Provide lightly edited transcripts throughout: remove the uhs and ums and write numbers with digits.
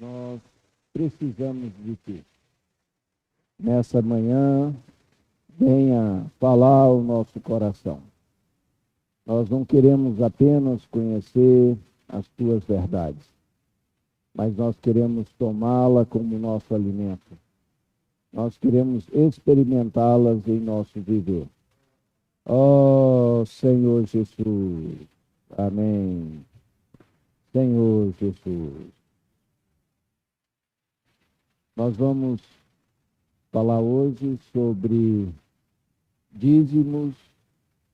Nós precisamos de Ti. Nessa manhã, venha falar ao nosso coração. Nós não queremos apenas conhecer as Tuas verdades, mas nós queremos tomá-la como nosso alimento. Nós queremos experimentá-las em nosso viver. Ó Senhor Jesus, amém. Senhor Jesus. Nós vamos falar hoje sobre dízimos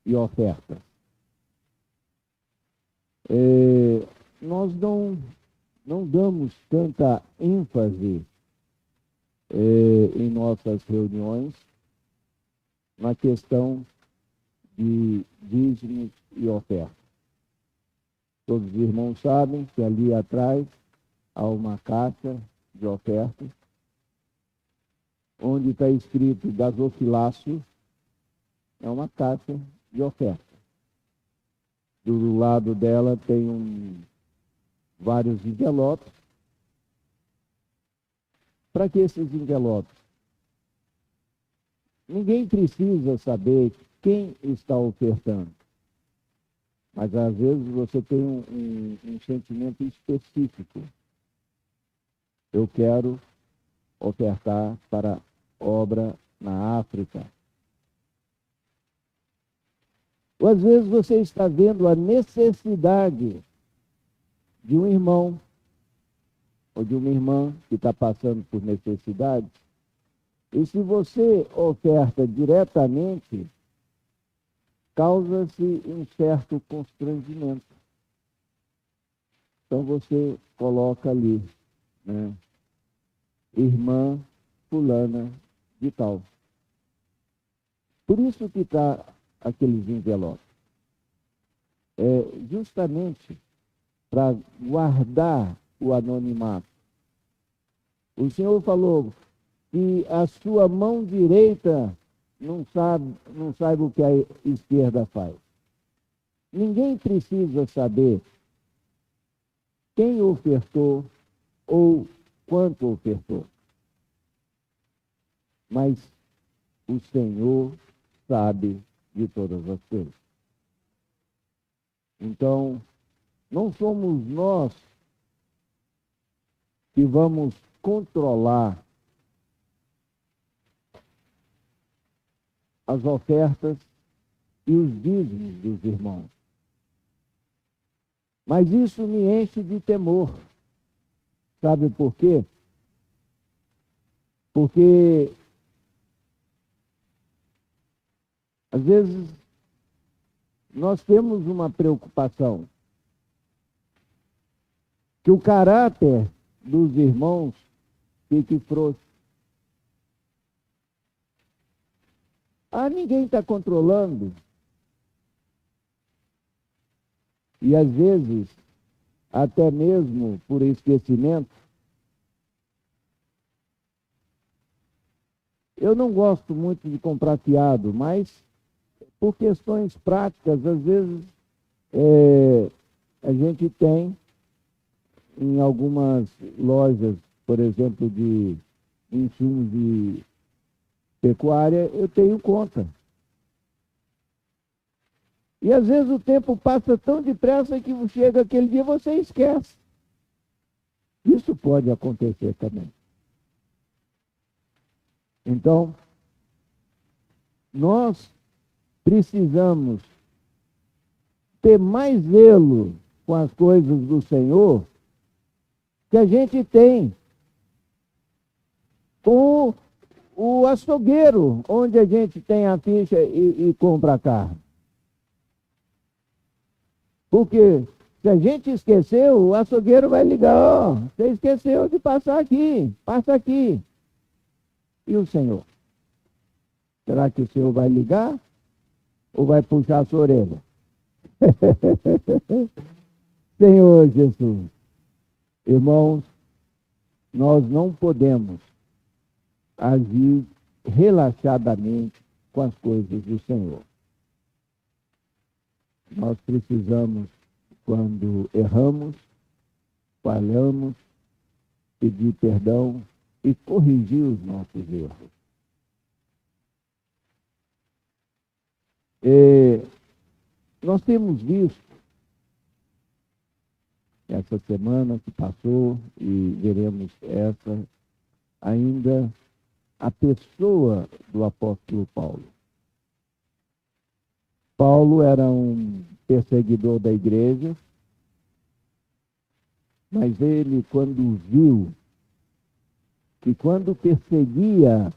e ofertas. Nós não damos tanta ênfase em nossas reuniões na questão de dízimos e ofertas. Todos os irmãos sabem que ali atrás há uma caixa de ofertas, onde está escrito gasofilácio, é uma caixa de oferta. Do lado dela tem vários envelopes. Para que esses envelopes? Ninguém precisa saber quem está ofertando. Mas, às vezes, você tem um sentimento específico. Eu quero ofertar para obra na África. Ou, às vezes, você está vendo a necessidade de um irmão ou de uma irmã que está passando por necessidade. E se você oferta diretamente, causa-se um certo constrangimento. Então você coloca ali, né? Irmã fulana de tal. Por isso que está aqueles envelopes. Justamente para guardar o anonimato. O Senhor falou que a sua mão direita não sabe o que a esquerda faz. Ninguém precisa saber quem ofertou ou quanto ofertou. Mas o Senhor sabe de todas as coisas. Então, não somos nós que vamos controlar as ofertas e os dízimos dos irmãos. Mas isso me enche de temor. Sabe por quê? Porque, às vezes, nós temos uma preocupação que o caráter dos irmãos fique frouxo. Ninguém está controlando. E, às vezes, até mesmo por esquecimento. Eu não gosto muito de comprar fiado, mas por questões práticas, às vezes, a gente tem em algumas lojas, por exemplo, de insumos de pecuária, eu tenho conta. E às vezes o tempo passa tão depressa que chega aquele dia e você esquece. Isso pode acontecer também. Então, nós precisamos ter mais zelo com as coisas do Senhor que a gente tem com o açougueiro, onde a gente tem a ficha e compra a carne. Porque se a gente esqueceu, o açougueiro vai ligar, você esqueceu de passar aqui, passa aqui. E o Senhor? Será que o Senhor vai ligar ou vai puxar a sua orelha? Senhor Jesus, irmãos, nós não podemos agir relaxadamente com as coisas do Senhor. Nós precisamos, quando erramos, falhamos, pedir perdão e corrigir os nossos erros. Nós temos visto essa semana que passou e veremos essa ainda a pessoa do apóstolo Paulo. Paulo era um perseguidor da igreja, mas ele, quando viu que quando perseguia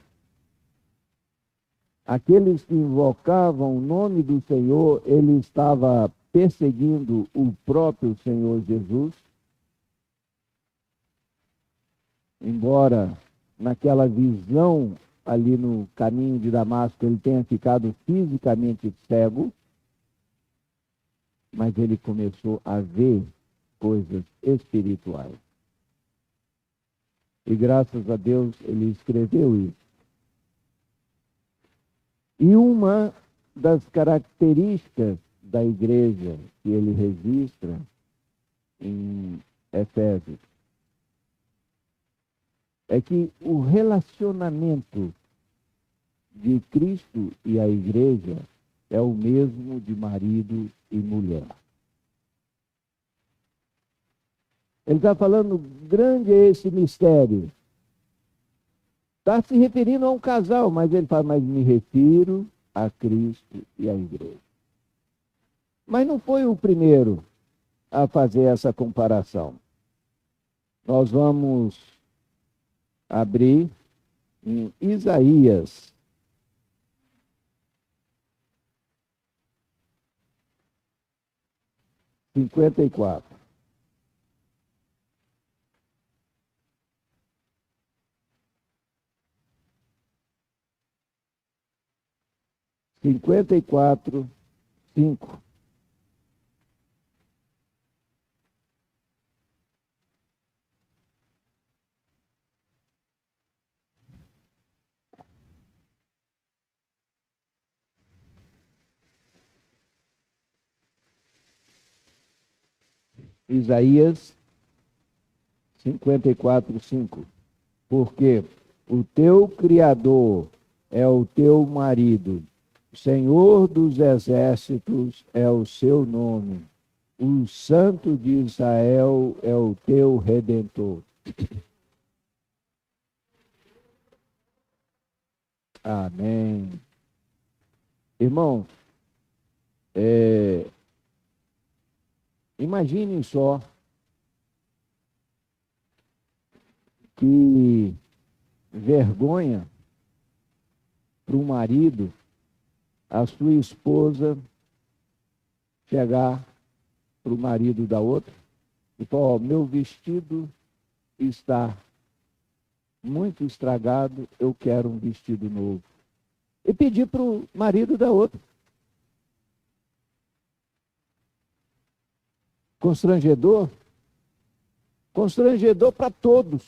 aqueles que invocavam o nome do Senhor, ele estava perseguindo o próprio Senhor Jesus. Embora naquela visão ali no caminho de Damasco ele tenha ficado fisicamente cego, mas ele começou a ver coisas espirituais. E graças a Deus ele escreveu isso. E uma das características da igreja que ele registra em Efésios é que o relacionamento de Cristo e a igreja é o mesmo de marido e mulher. Ele está falando, grande é esse mistério. Está se referindo a um casal, mas ele fala, mas me refiro a Cristo e à igreja. Mas não foi o primeiro a fazer essa comparação. Nós vamos abrir em Isaías 54. Cinquenta e quatro, 5. Isaías 54, 5. Porque o teu Criador é o teu marido, Senhor dos exércitos é o seu nome, o Santo de Israel é o teu Redentor. Amém. Irmão, imaginem só que vergonha para o marido a sua esposa chegar para o marido da outra e falar, meu vestido está muito estragado, eu quero um vestido novo. E pedir para o marido da outra. Constrangedor? Constrangedor para todos.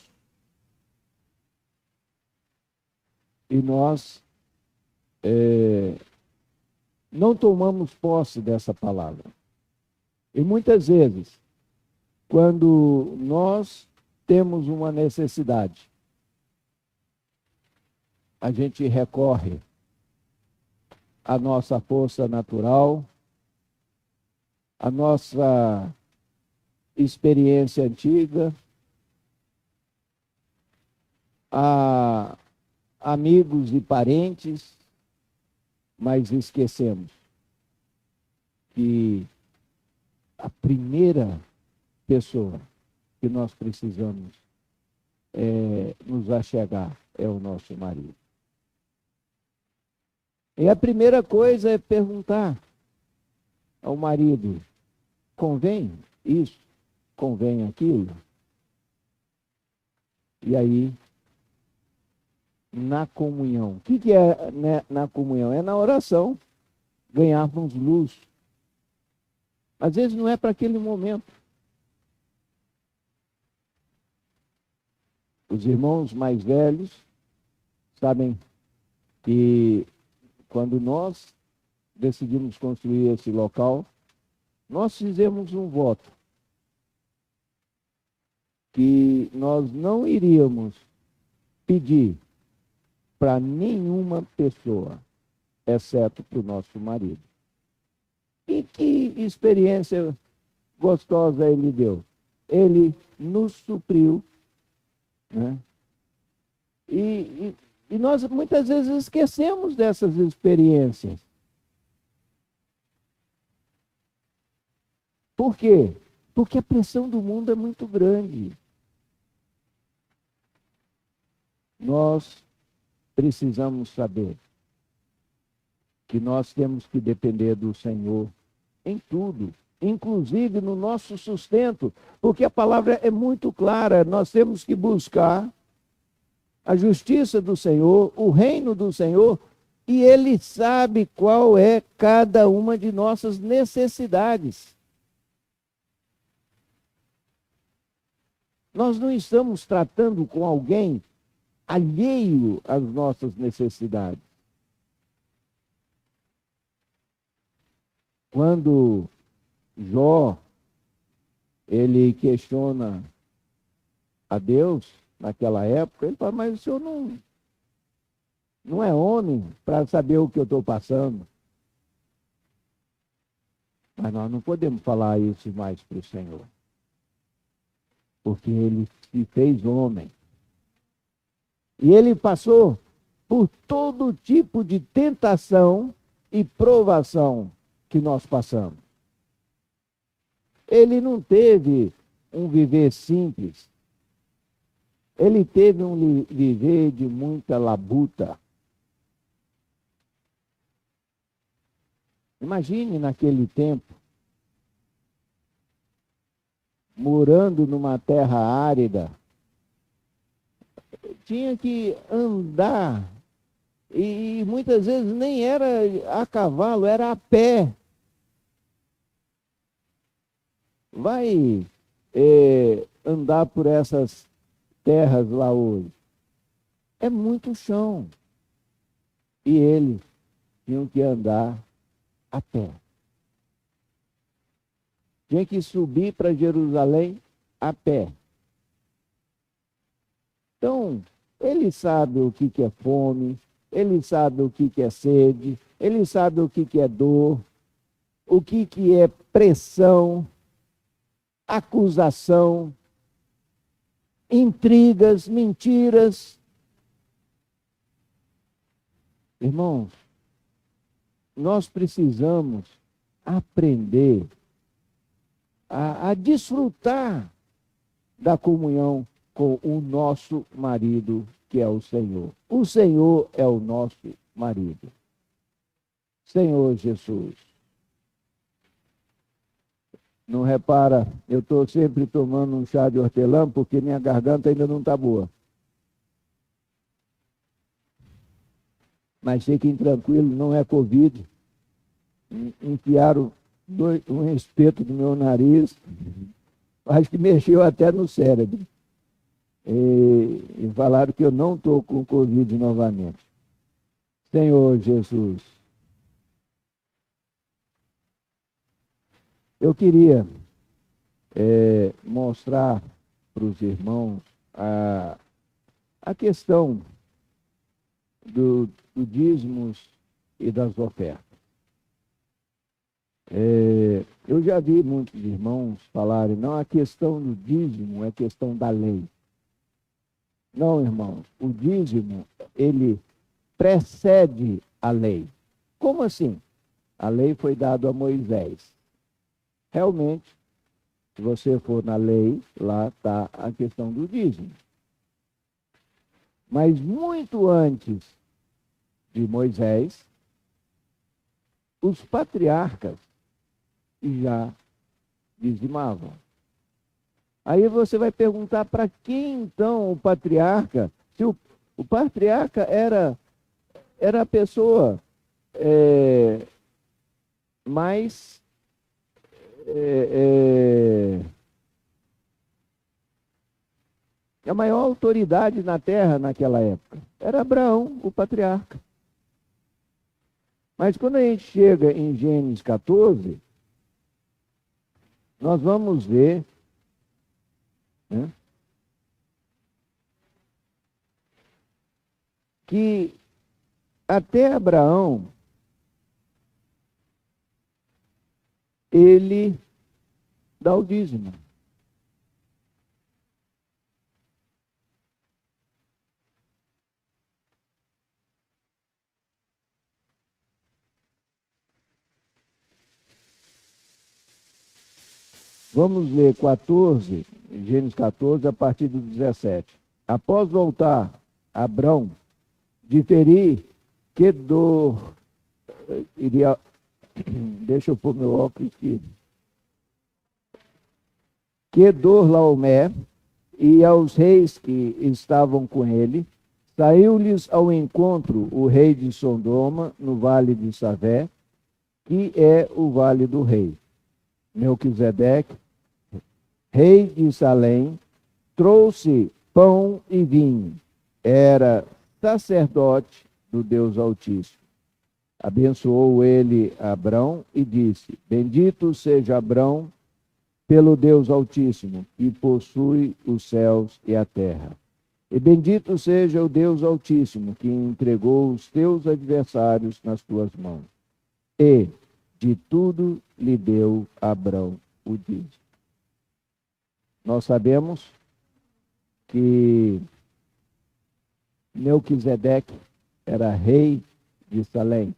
E nós não tomamos posse dessa palavra. E muitas vezes, quando nós temos uma necessidade, a gente recorre à nossa força natural, à nossa experiência antiga, a amigos e parentes, mas esquecemos que a primeira pessoa que nós precisamos nos achegar é o nosso marido. E a primeira coisa é perguntar ao marido, convém isso? Convém aquilo? E aí, na comunhão. O que é, né, na comunhão? É na oração, ganharmos luz. Às vezes não é para aquele momento. Os irmãos mais velhos sabem que quando nós decidimos construir esse local, nós fizemos um voto que nós não iríamos pedir para nenhuma pessoa, exceto para o nosso marido. E que experiência gostosa ele deu. Ele nos supriu, né? E nós muitas vezes esquecemos dessas experiências. Por quê? Porque a pressão do mundo é muito grande. Nós precisamos saber que nós temos que depender do Senhor em tudo, inclusive no nosso sustento, porque a palavra é muito clara, nós temos que buscar a justiça do Senhor, o reino do Senhor, e Ele sabe qual é cada uma de nossas necessidades. Nós não estamos tratando com alguém alheio às nossas necessidades. Quando Jó, ele questiona a Deus, naquela época, ele fala, mas o senhor não é homem para saber o que eu estou passando. Mas nós não podemos falar isso mais para o Senhor. Porque ele se fez homem. E ele passou por todo tipo de tentação e provação que nós passamos. Ele não teve um viver simples. Ele teve um viver de muita labuta. Imagine naquele tempo, morando numa terra árida, tinha que andar, e muitas vezes nem era a cavalo, era a pé. Vai andar por essas terras lá hoje. É muito chão. E eles tinham que andar a pé. Tinha que subir para Jerusalém a pé. Então, ele sabe o que é fome, ele sabe o que é sede, ele sabe o que é dor, o que é pressão, acusação, intrigas, mentiras. Irmãos, nós precisamos aprender a desfrutar da comunhão com o nosso marido, que é o Senhor. O Senhor é o nosso marido. Senhor Jesus. Não repara, eu estou sempre tomando um chá de hortelã porque minha garganta ainda não está boa. Mas fiquem tranquilos, não é Covid. Enfiaram um espeto no meu nariz, acho que mexeu até no cérebro. E falaram que eu não estou com Covid novamente. Senhor Jesus. Eu queria mostrar para os irmãos a questão do dízimos e das ofertas. Eu já vi muitos irmãos falarem, não, a questão do dízimo é questão da lei. Não, irmãos, o dízimo, ele precede a lei. Como assim? A lei foi dada a Moisés. Realmente, se você for na lei, lá está a questão do dízimo. Mas muito antes de Moisés, os patriarcas já dizimavam. Aí você vai perguntar para quem então o patriarca? Se o patriarca era a pessoa mais a maior autoridade na terra naquela época. Era Abraão, o patriarca. Mas quando a gente chega em Gênesis 14, nós vamos ver, né, que até Abraão, ele dá o dízimo. Vamos ler 14, Gênesis 14, a partir do 17. Após voltar Abrão de ferir Quedor, iria, deixa eu pôr meu óculos aqui, Quedorlaomé, e aos reis que estavam com ele, saiu-lhes ao encontro o rei de Sodoma, no vale de Savé, que é o vale do rei. Melquisedeque, rei de Salém, trouxe pão e vinho. Era sacerdote do Deus Altíssimo. Abençoou ele Abrão e disse: Bendito seja Abrão pelo Deus Altíssimo, que possui os céus e a terra. E bendito seja o Deus Altíssimo, que entregou os teus adversários nas tuas mãos. E de tudo lhe deu Abrão o dízimo. Nós sabemos que Melquisedeque era rei de Salém.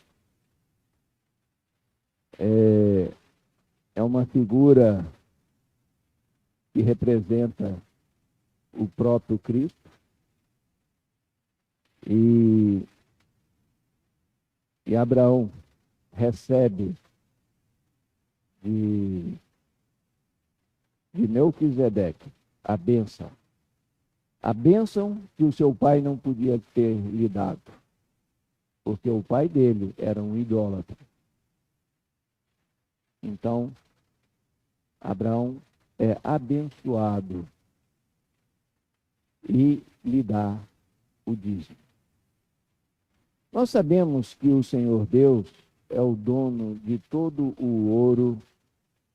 É uma figura que representa o próprio Cristo. E Abraão recebe de Melquisedeque a bênção. A bênção que o seu pai não podia ter lhe dado, porque o pai dele era um idólatra. Então, Abraão é abençoado e lhe dá o dízimo. Nós sabemos que o Senhor Deus é o dono de todo o ouro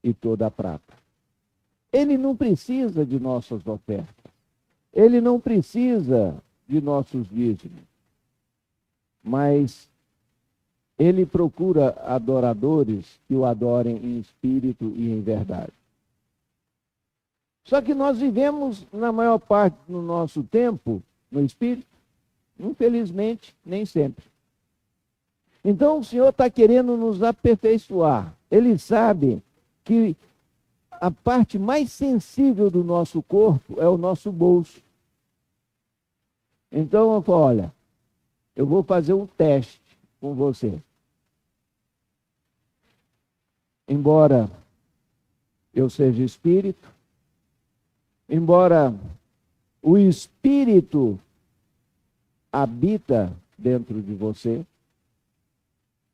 e toda a prata. Ele não precisa de nossas ofertas. Ele não precisa de nossos dízimos. Mas ele procura adoradores que o adorem em espírito e em verdade. Só que nós vivemos, na maior parte do nosso tempo, no espírito, infelizmente, nem sempre. Então o Senhor está querendo nos aperfeiçoar. Ele sabe que a parte mais sensível do nosso corpo é o nosso bolso. Então eu falo, olha, eu vou fazer um teste com você. Embora eu seja espírito, embora o espírito habita dentro de você,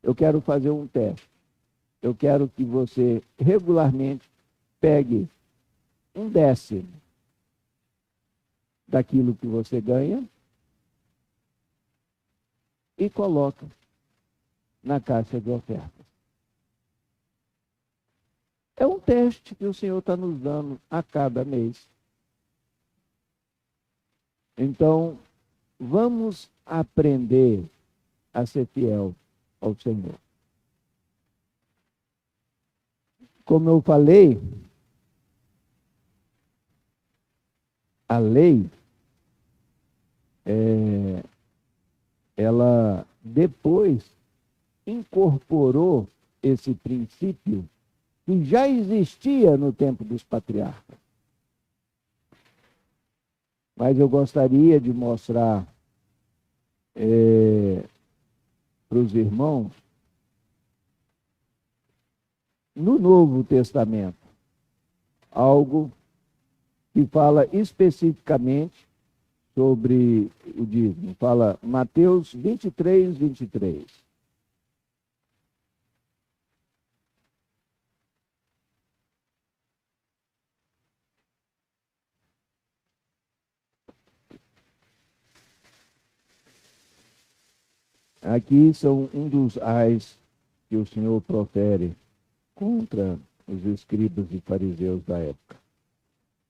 eu quero fazer um teste. Eu quero que você regularmente pegue 1/10 daquilo que você ganha e coloca na caixa de ofertas. É um teste que o Senhor está nos dando a cada mês. Então, vamos aprender a ser fiel ao Senhor. Como eu falei, a lei, ela depois incorporou esse princípio que já existia no tempo dos patriarcas. Mas eu gostaria de mostrar para os irmãos, no Novo Testamento, algo que fala especificamente sobre o dízimo. Fala Mateus 23, 23. Aqui são um dos ais que o Senhor profere contra os escribas e fariseus da época.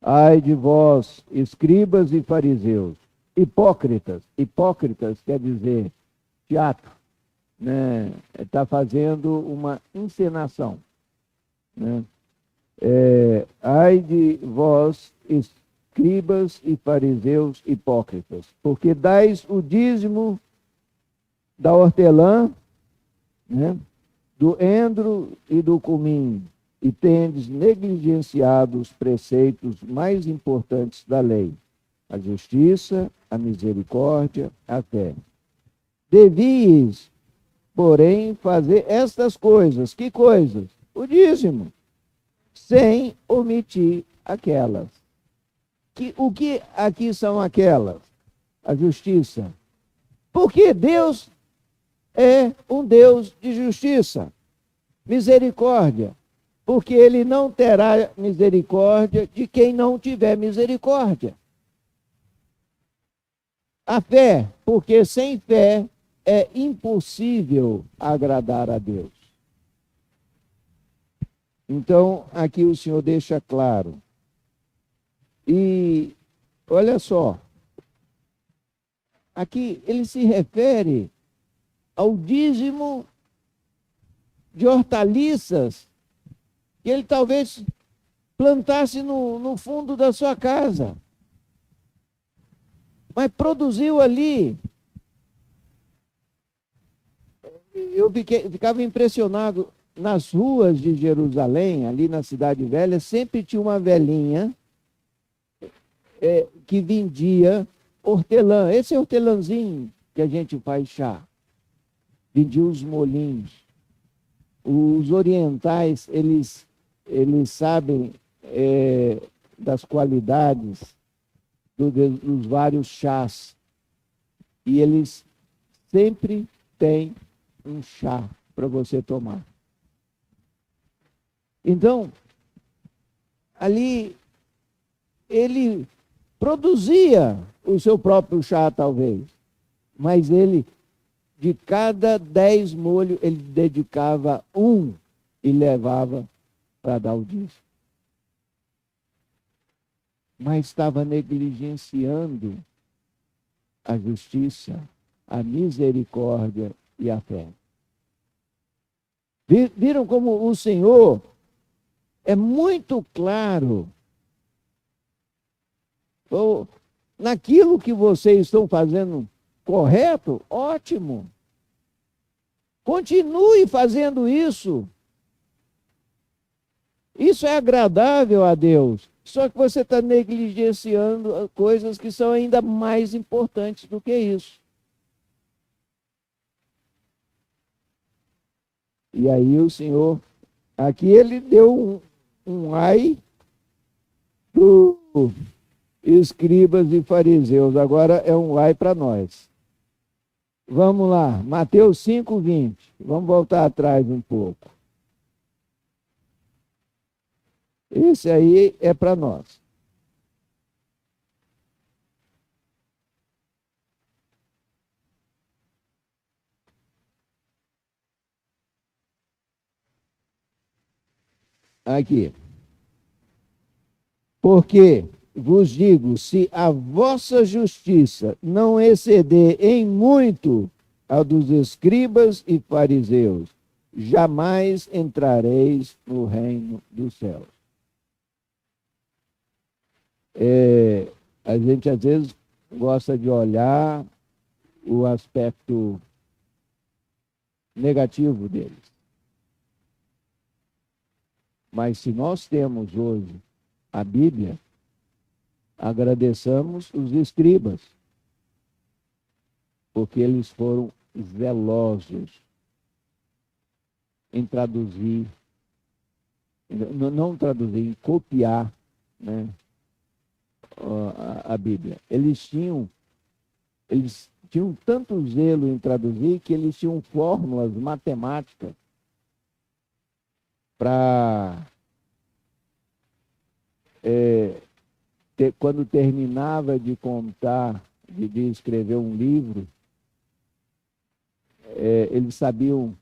Ai de vós, escribas e fariseus, hipócritas. Hipócritas quer dizer teatro, né? Está fazendo uma encenação, né? Ai de vós, escribas e fariseus hipócritas, porque dais o dízimo da hortelã, né, do endro e do cominho, e tendes negligenciado os preceitos mais importantes da lei, a justiça, a misericórdia, a fé. Devias, porém, fazer estas coisas. Que coisas? O dízimo, sem omitir aquelas. O que aqui são aquelas? A justiça. Porque Deus é um Deus de justiça. Misericórdia. Porque ele não terá misericórdia de quem não tiver misericórdia. A fé, porque sem fé é impossível agradar a Deus. Então, aqui o Senhor deixa claro. E olha só, aqui ele se refere ao dízimo de hortaliças que ele talvez plantasse no fundo da sua casa, mas produziu ali. Eu ficava impressionado. Nas ruas de Jerusalém, ali na Cidade Velha, sempre tinha uma velhinha que vendia hortelã. Esse hortelãzinho que a gente faz chá. Vendia os molhinhos. Os orientais, eles sabem das qualidades dos vários chás. E eles sempre têm um chá para você tomar. Então, ali, ele produzia o seu próprio chá, talvez, mas ele, de cada 10 molhos, ele dedicava um e levava para dar o dízimo. Mas estava negligenciando a justiça, a misericórdia e a fé. Viram como o Senhor é muito claro naquilo que vocês estão fazendo correto? Ótimo. Continue fazendo isso. Isso é agradável a Deus. Só que você está negligenciando coisas que são ainda mais importantes do que isso. E aí o Senhor, aqui ele deu um ai dos escribas e fariseus. Agora é um ai para nós. Vamos lá, Mateus 5:20. Vamos voltar atrás um pouco. Esse aí é para nós. Aqui. Porque vos digo, se a vossa justiça não exceder em muito a dos escribas e fariseus, jamais entrareis no reino dos céus. A gente às vezes gosta de olhar o aspecto negativo deles. Mas se nós temos hoje a Bíblia, agradeçamos os escribas, porque eles foram zelosos em traduzir, não traduzir, em copiar, né, a Bíblia. Eles tinham tanto zelo em traduzir que eles tinham fórmulas matemáticas para quando terminava de contar, de escrever um livro, eles sabiam,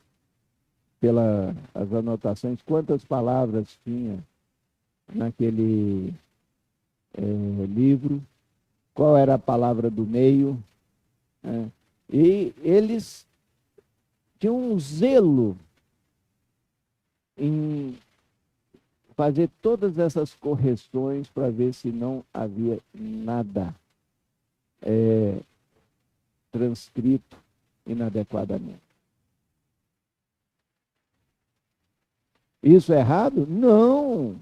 pelas anotações, quantas palavras tinha naquele livro, qual era a palavra do meio, né? E eles tinham um zelo em fazer todas essas correções para ver se não havia nada transcrito inadequadamente. Isso é errado? Não.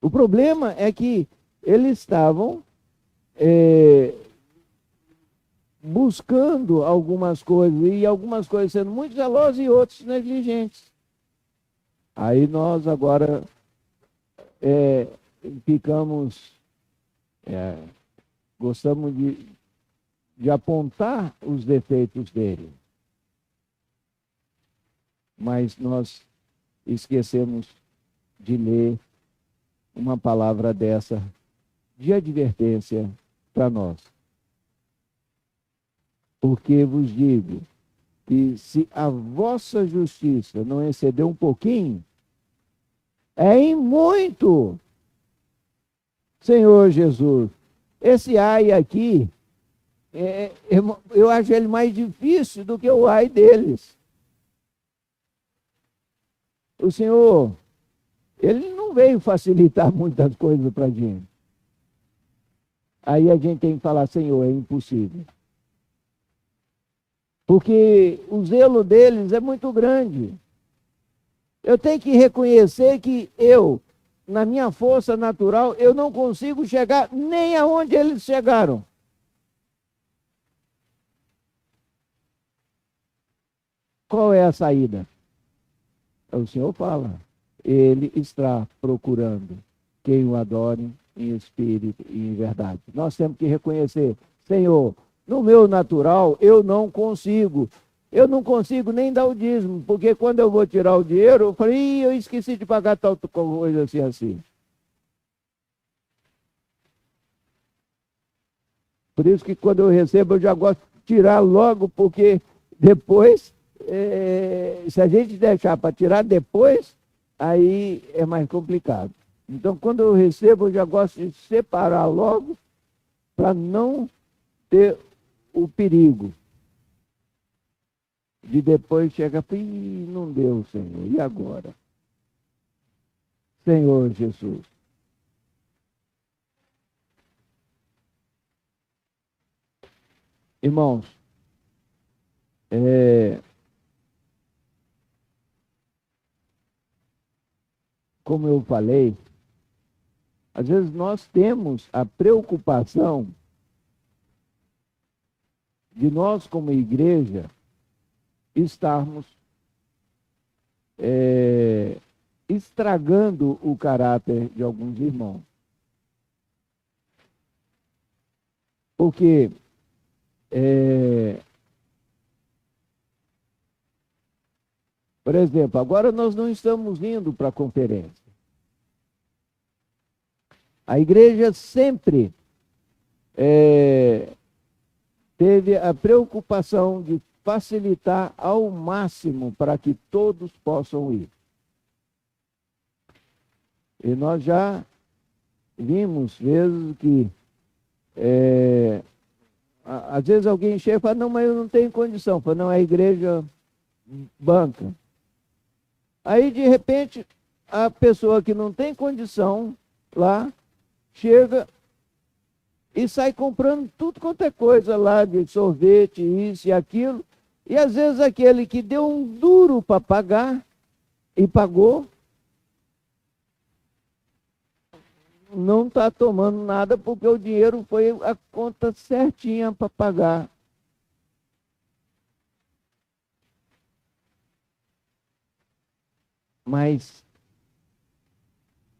O problema é que eles estavam buscando algumas coisas, e algumas coisas sendo muito zelosos e outros negligentes. Aí nós agora ficamos, gostamos de apontar os defeitos dele, mas nós esquecemos de ler uma palavra dessa de advertência para nós. Porque vos digo que se a vossa justiça não exceder um pouquinho, é em muito. Senhor Jesus, esse ai aqui, eu acho ele mais difícil do que o ai deles. O Senhor, ele não veio facilitar muitas coisas para a gente. Aí a gente tem que falar, Senhor, é impossível. Porque o zelo deles é muito grande. Eu tenho que reconhecer que eu, na minha força natural, eu não consigo chegar nem aonde eles chegaram. Qual é a saída? O Senhor fala, ele está procurando quem o adore em espírito e em verdade. Nós temos que reconhecer, Senhor, no meu natural eu não consigo nem dar o dízimo, porque quando eu vou tirar o dinheiro, eu falei, eu esqueci de pagar tal coisa assim. Por isso que quando eu recebo, eu já gosto de tirar logo, porque depois, se a gente deixar para tirar depois, aí é mais complicado. Então, quando eu recebo, eu já gosto de separar logo, para não ter o perigo de depois chegar e não deu, Senhor, e agora? Senhor Jesus. Irmãos, como eu falei, às vezes nós temos a preocupação de nós, como igreja, estarmos estragando o caráter de alguns irmãos. Porque por exemplo, agora nós não estamos indo para a conferência. A igreja sempre teve a preocupação de facilitar ao máximo para que todos possam ir. E nós já vimos vezes que às vezes alguém chega e fala, não, mas eu não tenho condição. Fala, não, a igreja banca. Aí, de repente, a pessoa que não tem condição lá, chega e sai comprando tudo quanto é coisa lá, de sorvete, isso e aquilo. E às vezes aquele que deu um duro para pagar e pagou, não está tomando nada porque o dinheiro foi a conta certinha para pagar. Mas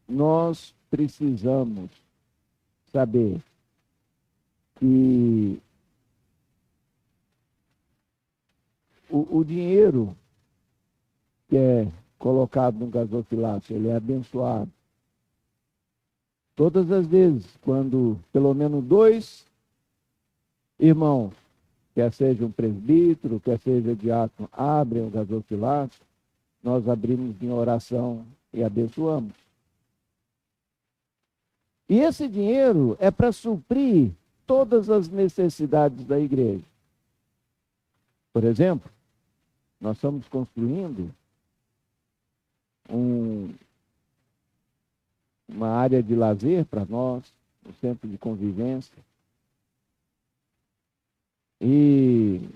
nós precisamos saber que o dinheiro que é colocado no gasofilácio, ele é abençoado. Todas as vezes, quando pelo menos 2 irmãos, quer seja um presbítero, quer seja diácono, abrem o gasofilácio, nós abrimos em oração e abençoamos. E esse dinheiro é para suprir todas as necessidades da igreja. Por exemplo, nós estamos construindo uma área de lazer para nós, um centro de convivência. E,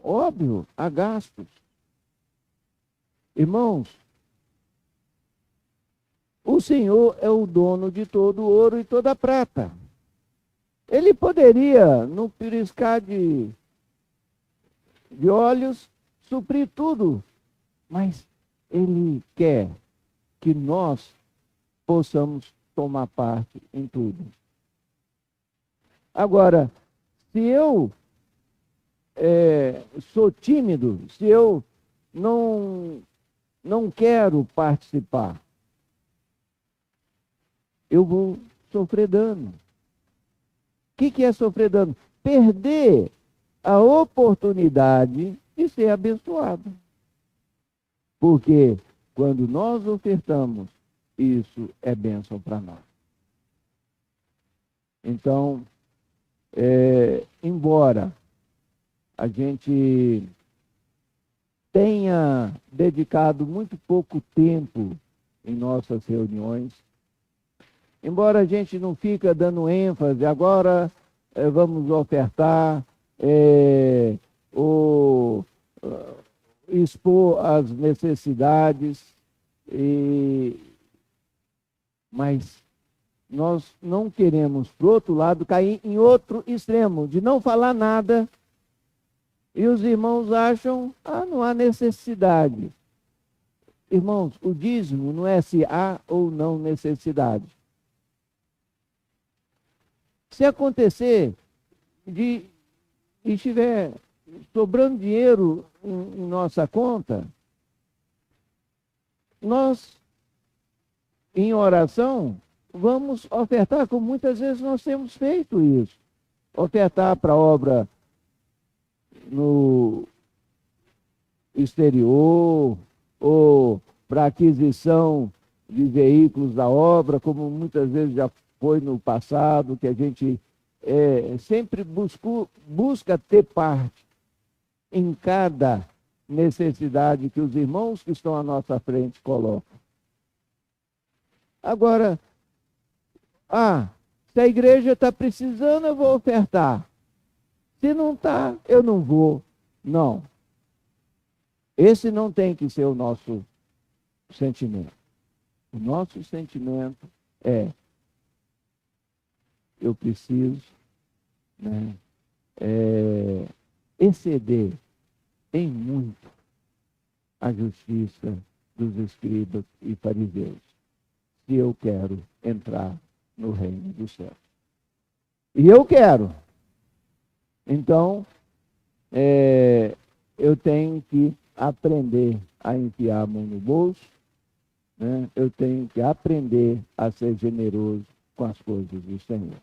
óbvio, há gastos. Irmãos, o Senhor é o dono de todo o ouro e toda a prata. Ele poderia, no piscar de olhos, suprir tudo, mas Ele quer que nós possamos tomar parte em tudo. Agora, se eu sou tímido, se eu não quero participar, eu vou sofrer dano. O que é sofrer dano? Perder a oportunidade de ser abençoado. Porque quando nós ofertamos, isso é bênção para nós. Então, embora a gente tenha dedicado muito pouco tempo em nossas reuniões, embora a gente não fica dando ênfase, agora vamos ofertar, ou expor as necessidades, mas nós não queremos, por outro lado, cair em outro extremo, de não falar nada, e os irmãos acham, não há necessidade. Irmãos, o dízimo não é se há ou não necessidade. Se acontecer e estiver sobrando dinheiro em nossa conta, nós, em oração, vamos ofertar, como muitas vezes nós temos feito isso. Ofertar para obra no exterior, ou para aquisição de veículos da obra, como muitas vezes já foi no passado, que a gente sempre busca ter parte em cada necessidade que os irmãos que estão à nossa frente colocam. Agora, se a igreja está precisando, eu vou ofertar. Se não está, eu não vou. Não. Esse não tem que ser o nosso sentimento. O nosso sentimento é: eu preciso exceder em muito a justiça dos escribas e fariseus, se eu quero entrar no reino do céu. E eu quero. Então, eu tenho que aprender a enfiar a mão no bolso, eu tenho que aprender a ser generoso com as coisas do Senhor.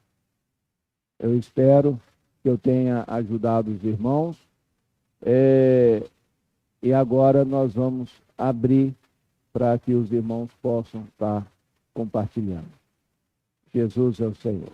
Eu espero que eu tenha ajudado os irmãos, e agora nós vamos abrir para que os irmãos possam estar compartilhando. Jesus é o Senhor.